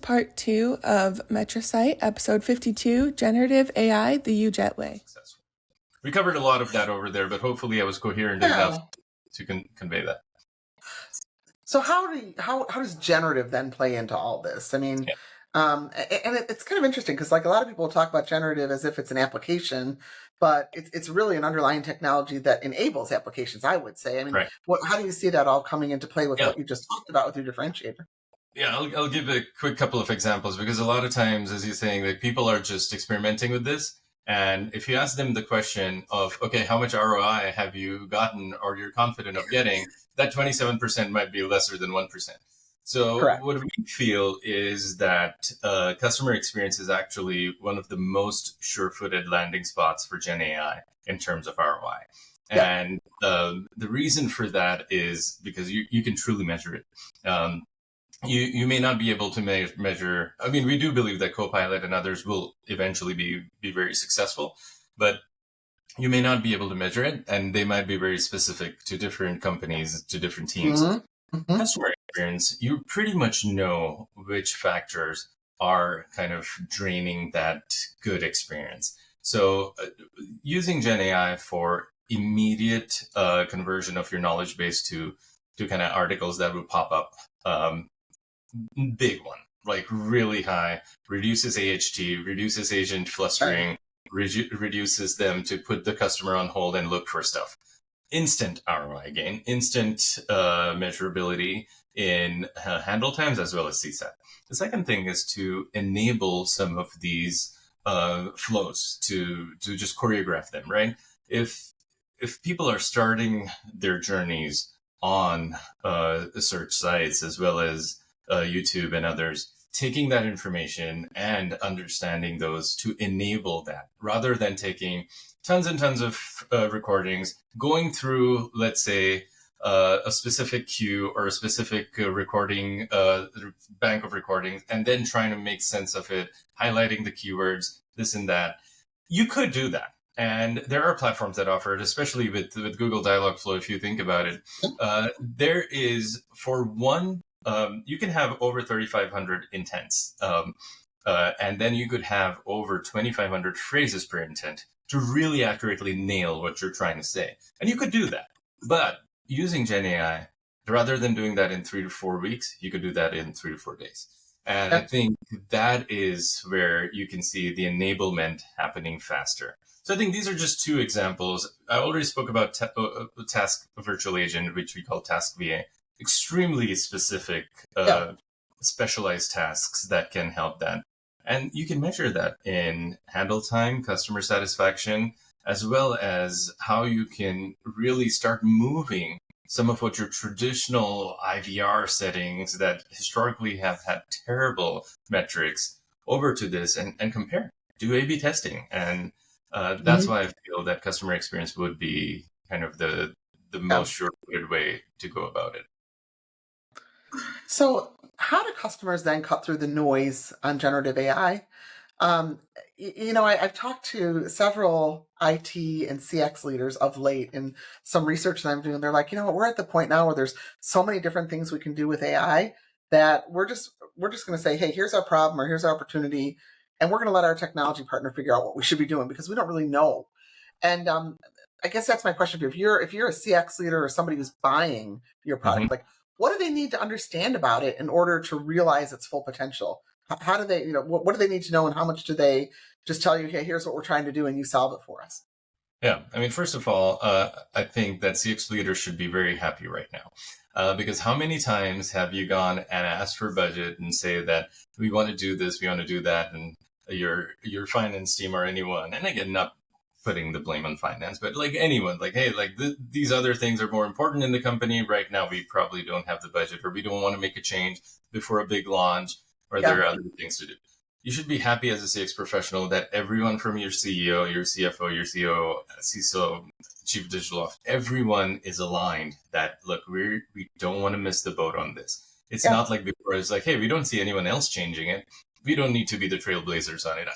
part 2 of MetriSight, episode 52, Generative AI, the UJET way. We covered a lot of that over there, but hopefully I was coherent enough to convey that. So how does generative then play into all this? I mean, and it's kind of interesting because like a lot of people talk about generative as if it's an application, but it's really an underlying technology that enables applications, I would say. I mean, how do you see that all coming into play with what you just talked about with your differentiator? Yeah, I'll give a quick couple of examples because a lot of times, as you're saying, like people are just experimenting with this. And if you ask them the question of, okay, how much ROI have you gotten or you're confident of getting, that 27% might be lesser than 1%. So what we feel is that customer experience is actually one of the most sure-footed landing spots for Gen AI in terms of ROI. And the reason for that is because you can truly measure it. You may not be able to measure. I mean, we do believe that Copilot and others will eventually be very successful, but you may not be able to measure it, and they might be very specific to different companies, to different teams. Customer experience, you pretty much know which factors are kind of draining that good experience. So using Gen AI for immediate conversion of your knowledge base to kind of articles that would pop up. Big one, like really high, reduces AHT, reduces agent flustering, reduces them to put the customer on hold and look for stuff. Instant ROI gain, instant measurability in handle times as well as CSAT. The second thing is to enable some of these flows to just choreograph them, right? If people are starting their journeys on search sites as well as YouTube and others, taking that information and understanding those to enable that, rather than taking tons and tons of recordings, going through, let's say, a specific queue or a specific recording, bank of recordings, and then trying to make sense of it, highlighting the keywords, this and that. You could do that. And there are platforms that offer it, especially with Google Dialogflow, if you think about it. There is, for one, you can have over 3,500 intents, and then you could have over 2,500 phrases per intent to really accurately nail what you're trying to say. And you could do that. But using Gen AI, rather than doing that in 3 to 4 weeks, you could do that in 3 to 4 days. And I think that is where you can see the enablement happening faster. So I think these are just two examples. I already spoke about Task Virtual Agent, which we call Task VA. Extremely specific, specialized tasks that can help that. And you can measure that in handle time, customer satisfaction, as well as how you can really start moving some of what your traditional IVR settings that historically have had terrible metrics over to this and compare, do A/B testing. And that's why I feel that customer experience would be kind of the most sure-footed way to go about it. So how do customers then cut through the noise on generative AI? I've talked to several IT and CX leaders of late in some research that I'm doing. They're like, we're at the point now where there's so many different things we can do with AI that we're just going to say, hey, here's our problem or here's our opportunity. And we're going to let our technology partner figure out what we should be doing because we don't really know. And I guess that's my question for you. If you're a CX leader or somebody who's buying your product, like, what do they need to understand about it in order to realize its full potential? How do they, what do they need to know, and how much do they just tell you, okay, here's what we're trying to do, and you solve it for us? Yeah, I mean, first of all, I think that CX leaders should be very happy right now. Because how many times have you gone and asked for budget and say that we want to do this, we want to do that, and your finance team or anyone, and again, not putting the blame on finance, but like anyone, like, hey, like these other things are more important in the company right now. We probably don't have the budget, or we don't want to make a change before a big launch, or there are other things to do. You should be happy as a CX professional that everyone from your CEO, your CFO, your CEO, CISO, Chief Digital Officer, everyone is aligned that, look, we don't want to miss the boat on this. It's not like before, it's like, hey, we don't see anyone else changing it. We don't need to be the trailblazers on it.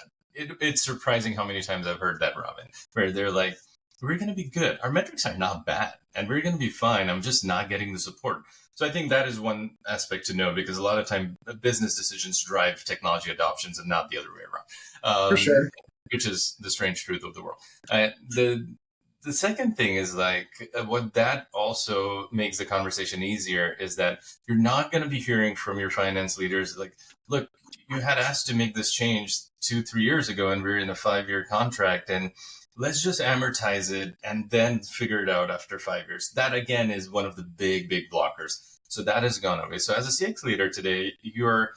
It's surprising how many times I've heard that, Robin, where they're like, we're going to be good. Our metrics are not bad and we're going to be fine. I'm just not getting the support. So I think that is one aspect to know, because a lot of time business decisions drive technology adoptions and not the other way For around, sure. which is the strange truth of the world. The second thing is like what that also makes the conversation easier is that you're not going to be hearing from your finance leaders like, look, you had asked to make this change 2-3 years ago and we're in a 5-year contract, and let's just amortize it and then figure it out after 5 years. That again is one of the big blockers. So that has gone away. So as a CX leader today, you're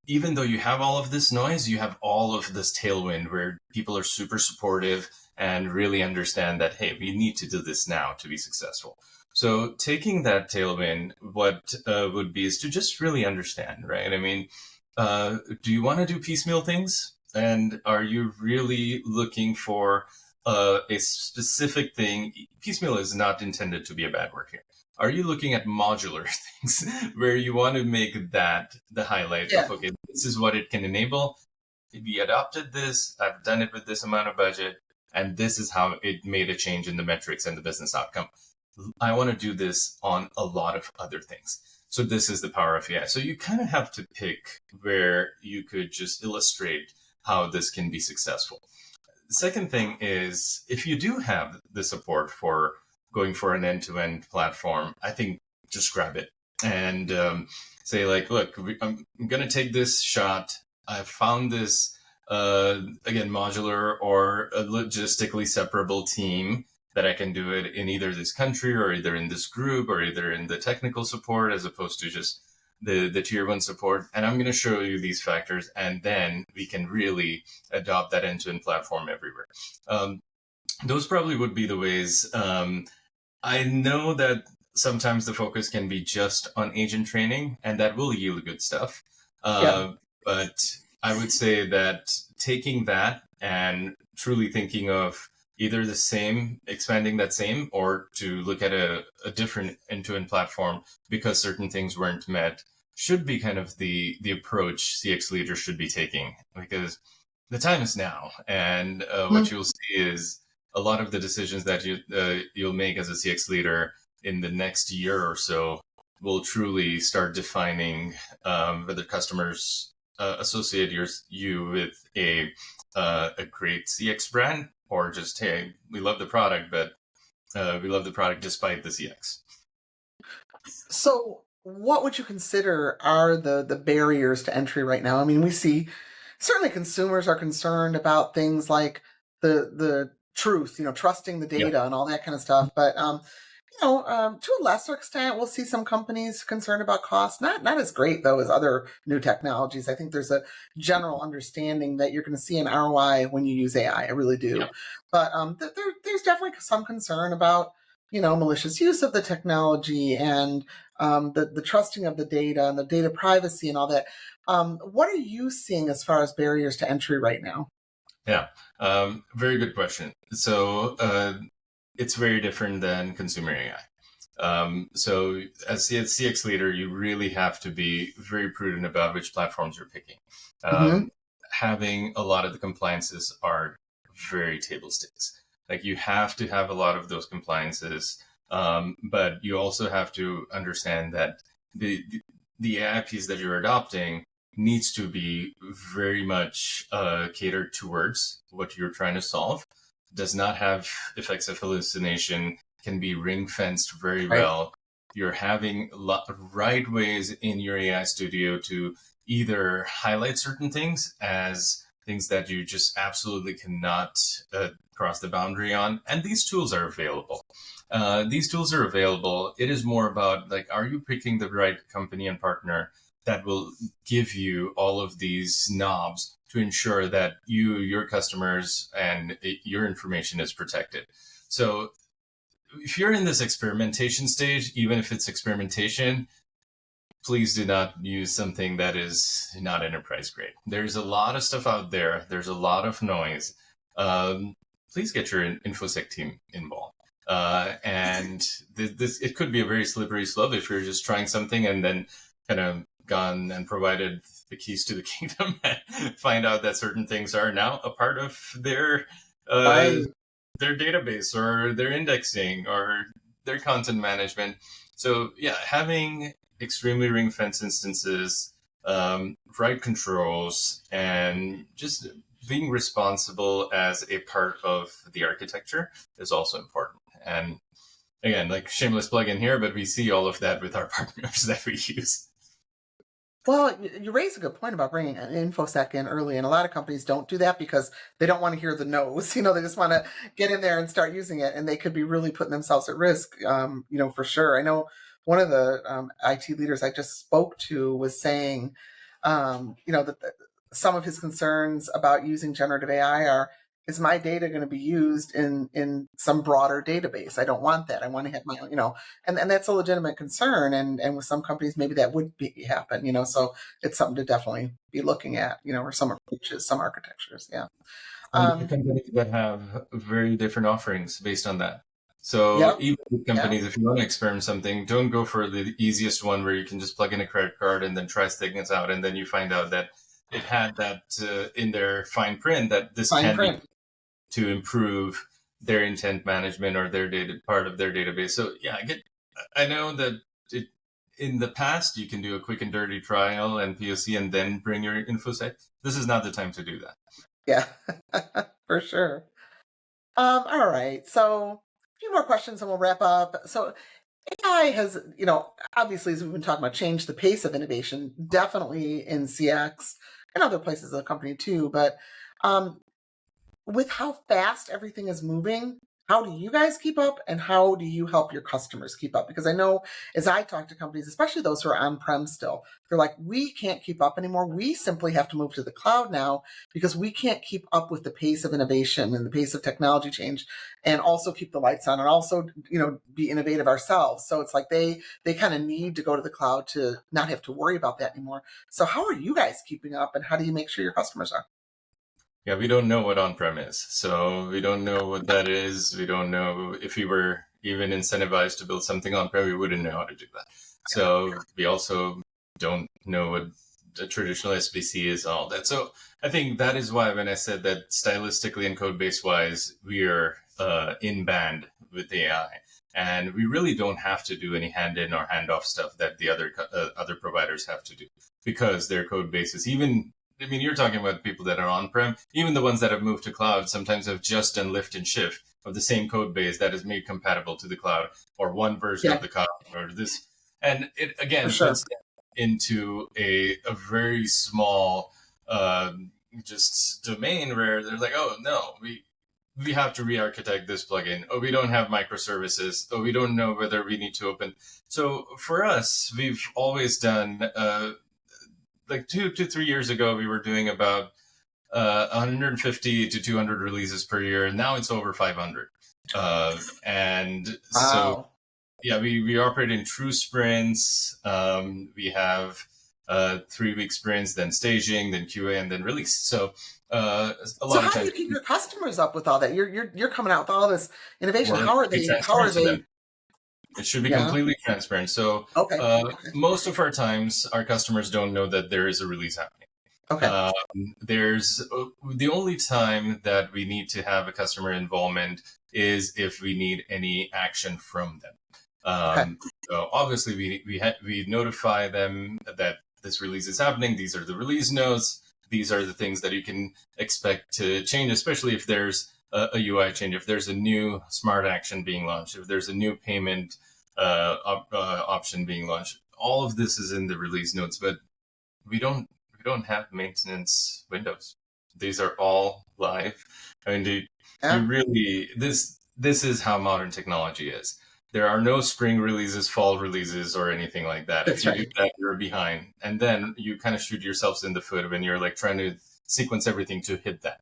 even though you have all of this noise, you have all of this tailwind where people are super supportive and really understand that, hey, we need to do this now to be successful. So taking that tailwind, what would be is to just really understand, right? I mean, do you want to do piecemeal things? And are you really looking for a specific thing? Piecemeal is not intended to be a bad word here. Are you looking at modular things where you want to make that the highlight Yeah. of, okay, this is what it can enable. We adopted this, I've done it with this amount of budget, and this is how it made a change in the metrics and the business outcome. I want to do this on a lot of other things. So this is the power of AI. So you kind of have to pick where you could just illustrate how this can be successful. The second thing is, if you do have the support for going for an end-to-end platform, I think just grab it and say like, look, I'm going to take this shot. I found this, again, modular or a logistically separable team that I can do it in either this country or either in this group or either in the technical support as opposed to just the tier one support. And I'm going to show you these factors, and then we can really adopt that end-to-end platform everywhere. Those probably would be the ways. I know that sometimes the focus can be just on agent training, and that will yield good stuff. But I would say that taking that and truly thinking of either the same, expanding that same, or to look at a different end-to-end platform because certain things weren't met, should be kind of the approach CX leaders should be taking, because the time is now. And what you'll see is a lot of the decisions that you'll make as a CX leader in the next year or so will truly start defining whether customers associate you with a great CX brand, or just, hey, we love the product, but we love the product despite the CX. So what would you consider are the barriers to entry right now? I mean, we see certainly consumers are concerned about things like the truth, trusting the data and all that kind of stuff. But to a lesser extent, we'll see some companies concerned about cost. Not as great though as other new technologies. I think there's a general understanding that you're going to see an ROI when you use AI. I really do. Yeah. But there's definitely some concern about malicious use of the technology and the trusting of the data and the data privacy and all that. What are you seeing as far as barriers to entry right now? Yeah, very good question. So it's very different than consumer AI. So as a CX leader, you really have to be very prudent about which platforms you're picking. Having a lot of the compliances are very table stakes. Like, you have to have a lot of those compliances, but you also have to understand that the AI piece that you're adopting needs to be very much catered towards what you're trying to solve. Does not have effects of hallucination, can be ring fenced very well. You're having right ways in your AI studio to either highlight certain things as things that you just absolutely cannot cross the boundary on. And these tools are available. It is more about, like, are you picking the right company and partner that will give you all of these knobs to ensure that your customers, and your information is protected. So if you're in this experimentation stage, even if it's experimentation, please do not use something that is not enterprise grade. There's a lot of stuff out there. There's a lot of noise. Please get your InfoSec team involved. And it could be a very slippery slope if you're just trying something and then kind of gone and provided the keys to the kingdom and find out that certain things are now a part of their their database or their indexing or their content management. So yeah, having extremely ring-fence instances, right controls, and just being responsible as a part of the architecture is also important. And again, like shameless plug in here, but we see all of that with our partners that we use. Well, you raise a good point about bringing an InfoSec in early, and a lot of companies don't do that because they don't want to hear the no's. They just want to get in there and start using it, and they could be really putting themselves at risk. For sure. I know one of the IT leaders I just spoke to was saying, that some of his concerns about using generative AI are, is my data going to be used in some broader database? I don't want that. I want to have my own, and that's a legitimate concern. And with some companies, maybe that would happen, so it's something to definitely be looking at, or some approaches, some architectures. Yeah. And there are companies that have very different offerings based on that. So Yep. even with companies, if you want to experiment something, don't go for the easiest one where you can just plug in a credit card and then try things out, and then you find out that it had that in their fine print that this Fine can be print. to improve their intent management or their data part of their database. So yeah, I know that in the past you can do a quick and dirty trial and POC and then bring your InfoSec. This is not the time to do that. Yeah, for sure. All right. So a few more questions and we'll wrap up. So AI has, obviously, as we've been talking about, changed the pace of innovation, definitely in CX and other places of the company too. But with how fast everything is moving, how do you guys keep up and how do you help your customers keep up? Because I know as I talk to companies, especially those who are on-prem still, they're like, we can't keep up anymore. We simply have to move to the cloud now because we can't keep up with the pace of innovation and the pace of technology change and also keep the lights on and also, be innovative ourselves. So it's like they kind of need to go to the cloud to not have to worry about that anymore. So how are you guys keeping up and how do you make sure your customers are? Yeah, we don't know what on-prem is. So we don't know what that is. We don't know if we were even incentivized to build something on-prem, we wouldn't know how to do that. So we also don't know what a traditional SBC is and all that. So I think that is why when I said that stylistically and code base wise, we are in band with AI. And we really don't have to do any hand-in or hand-off stuff that the other providers have to do because their code bases, you're talking about people that are on-prem. Even the ones that have moved to cloud sometimes have just done lift and shift of the same code base that is made compatible to the cloud or one version of the cloud or this. And it, again, puts them into a very small just domain where they're like, oh, no, we have to re-architect this plugin. Oh, we don't have microservices. Oh, we don't know whether we need to open. So for us, we've always done like 2 to 3 years ago, we were doing about 150 to 200 releases per year. And now it's over 500. So, yeah, we operate in true sprints. We have 3-week sprints, then staging, then QA, and then release. So a lot of how times, do you keep your customers up with all that? You're coming out with all this innovation. How are they? It should be completely transparent. So most of our times, our customers don't know that there is a release happening. There's the only time that we need to have a customer involvement is if we need any action from them. So obviously, we notify them that this release is happening. These are the release notes. These are the things that you can expect to change, especially if there's a UI change, if there's a new smart action being launched, if there's a new payment option being launched. All of this is in the release notes, but we don't have maintenance windows. These are all live. You really, this is how modern technology is. There are no spring releases, fall releases, or anything like that. If you do that, you're behind. And then you kind of shoot yourselves in the foot when you're like trying to sequence everything to hit that.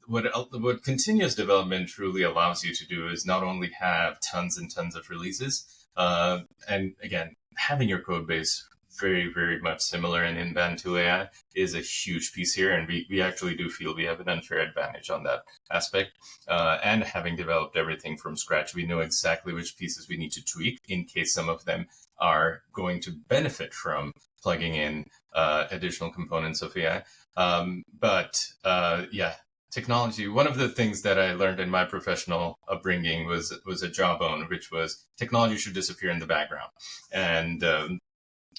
What continuous development truly allows you to do is not only have tons and tons of releases, and again, having your code base very, very much similar and in band to AI is a huge piece here. And we actually do feel we have an unfair advantage on that aspect. And having developed everything from scratch, we know exactly which pieces we need to tweak in case some of them are going to benefit from plugging in additional components of AI. technology, one of the things that I learned in my professional upbringing was a jawbone, which was technology should disappear in the background. And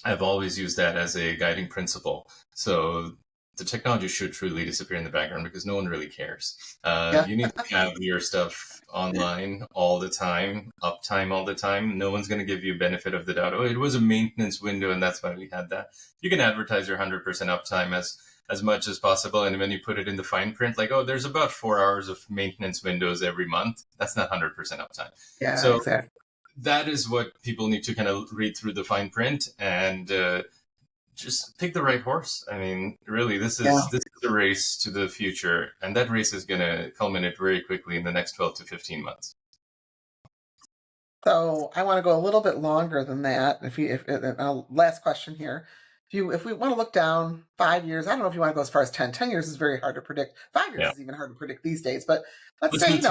I've always used that as a guiding principle. So the technology should truly disappear in the background because no one really cares. You need to have your stuff online all the time, uptime all the time. No one's going to give you benefit of the doubt. Oh, it was a maintenance window and that's why we had that. You can advertise your 100% uptime as much as possible. And when you put it in the fine print, like, oh, there's about 4 hours of maintenance windows every month. That's not 100% uptime. Yeah, so exactly. That is what people need to kind of read through the fine print and just pick the right horse. I mean, really, this is a race to the future, and that race is going to culminate very quickly in the next 12 to 15 months. So I want to go a little bit longer than that. Last question here. If we want to look down 5 years, I don't know if you want to go as far as 10. 10 years is very hard to predict. 5 years is even hard to predict these days. But let's say,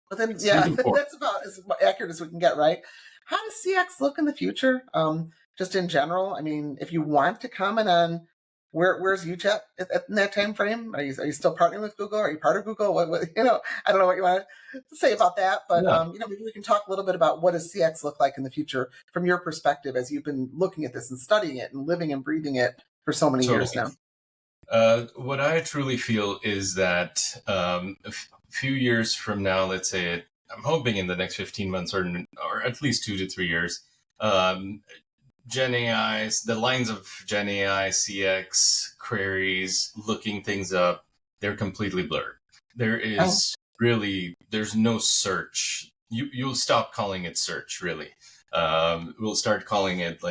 within, that's about as accurate as we can get, right? How does CX look in the future? Just in general, I mean, if you want to comment on where's UJET in that time frame? Are you still partnering with Google? Are you part of Google? What I don't know what you want to say about that, but maybe we can talk a little bit about what does CX look like in the future from your perspective as you've been looking at this and studying it and living and breathing it for so many years now. What I truly feel is that a few years from now, let's say, I'm hoping in the next 15 months or at least 2 to 3 years, Gen AI, the lines of Gen AI, CX, queries, looking things up, they're completely blurred. There is there's no search. You'll stop calling it search, really. We'll start calling it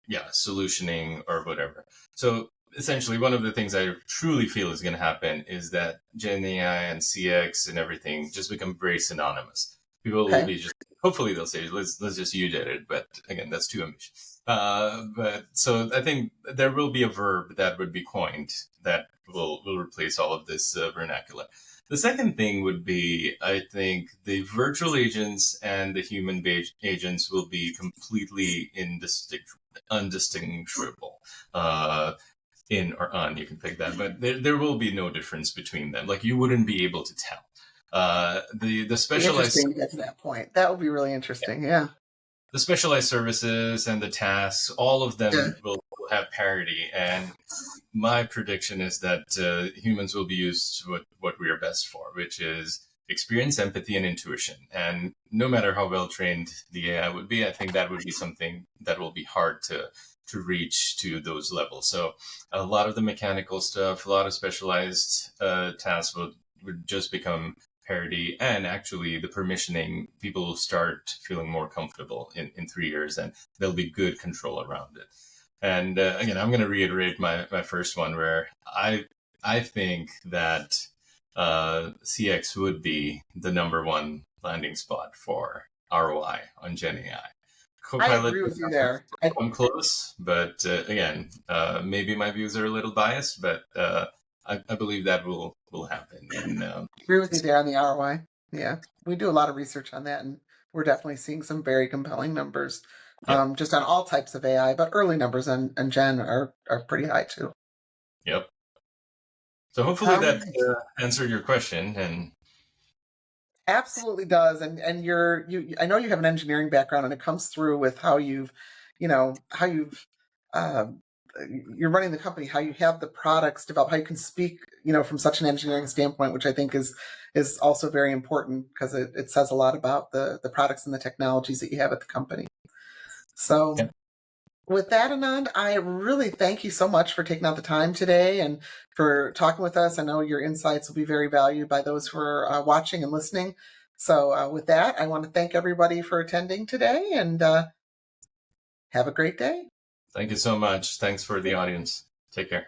solutioning or whatever. So essentially, one of the things I truly feel is going to happen is that Gen AI and CX and everything just become very synonymous. People will be hopefully they'll say, let's just UJET it. But again, that's too ambitious. But so I think there will be a verb that would be coined that will replace all of this vernacular. The second thing would be, I think the virtual agents and the human agents will be completely undistinguishable. In or on, you can pick that, but there will be no difference between them. Like you wouldn't be able to tell. The specialized to get to that point. That would be really interesting. Yeah. The specialized services and the tasks, all of them will have parity. And my prediction is that humans will be used what we are best for, which is experience, empathy, and intuition. And no matter how well trained the AI would be, I think that would be something that will be hard to reach to those levels. So a lot of the mechanical stuff, a lot of specialized tasks would just become parity, and actually the permissioning, people will start feeling more comfortable in 3 years, and there'll be good control around it. And again, I'm going to reiterate my first one where I think that CX would be the number one landing spot for ROI on Gen AI. Copilot, I agree with you there. I'm close, but again, maybe my views are a little biased, but I believe that will happen. And agree with you there on the ROI. Yeah, we do a lot of research on that, and we're definitely seeing some very compelling numbers, just on all types of AI. But early numbers on Gen are pretty high too. Yep. So hopefully that answered your question. And absolutely does. And I know you have an engineering background, and it comes through with how you're running the company, how you have the products developed, how you can speak, from such an engineering standpoint, which I think is also very important because it says a lot about the products and the technologies that you have at the company. So with that, Anand, I really thank you so much for taking out the time today and for talking with us. I know your insights will be very valued by those who are watching and listening. So with that, I want to thank everybody for attending today, and have a great day. Thank you so much. Thanks for the audience. Take care.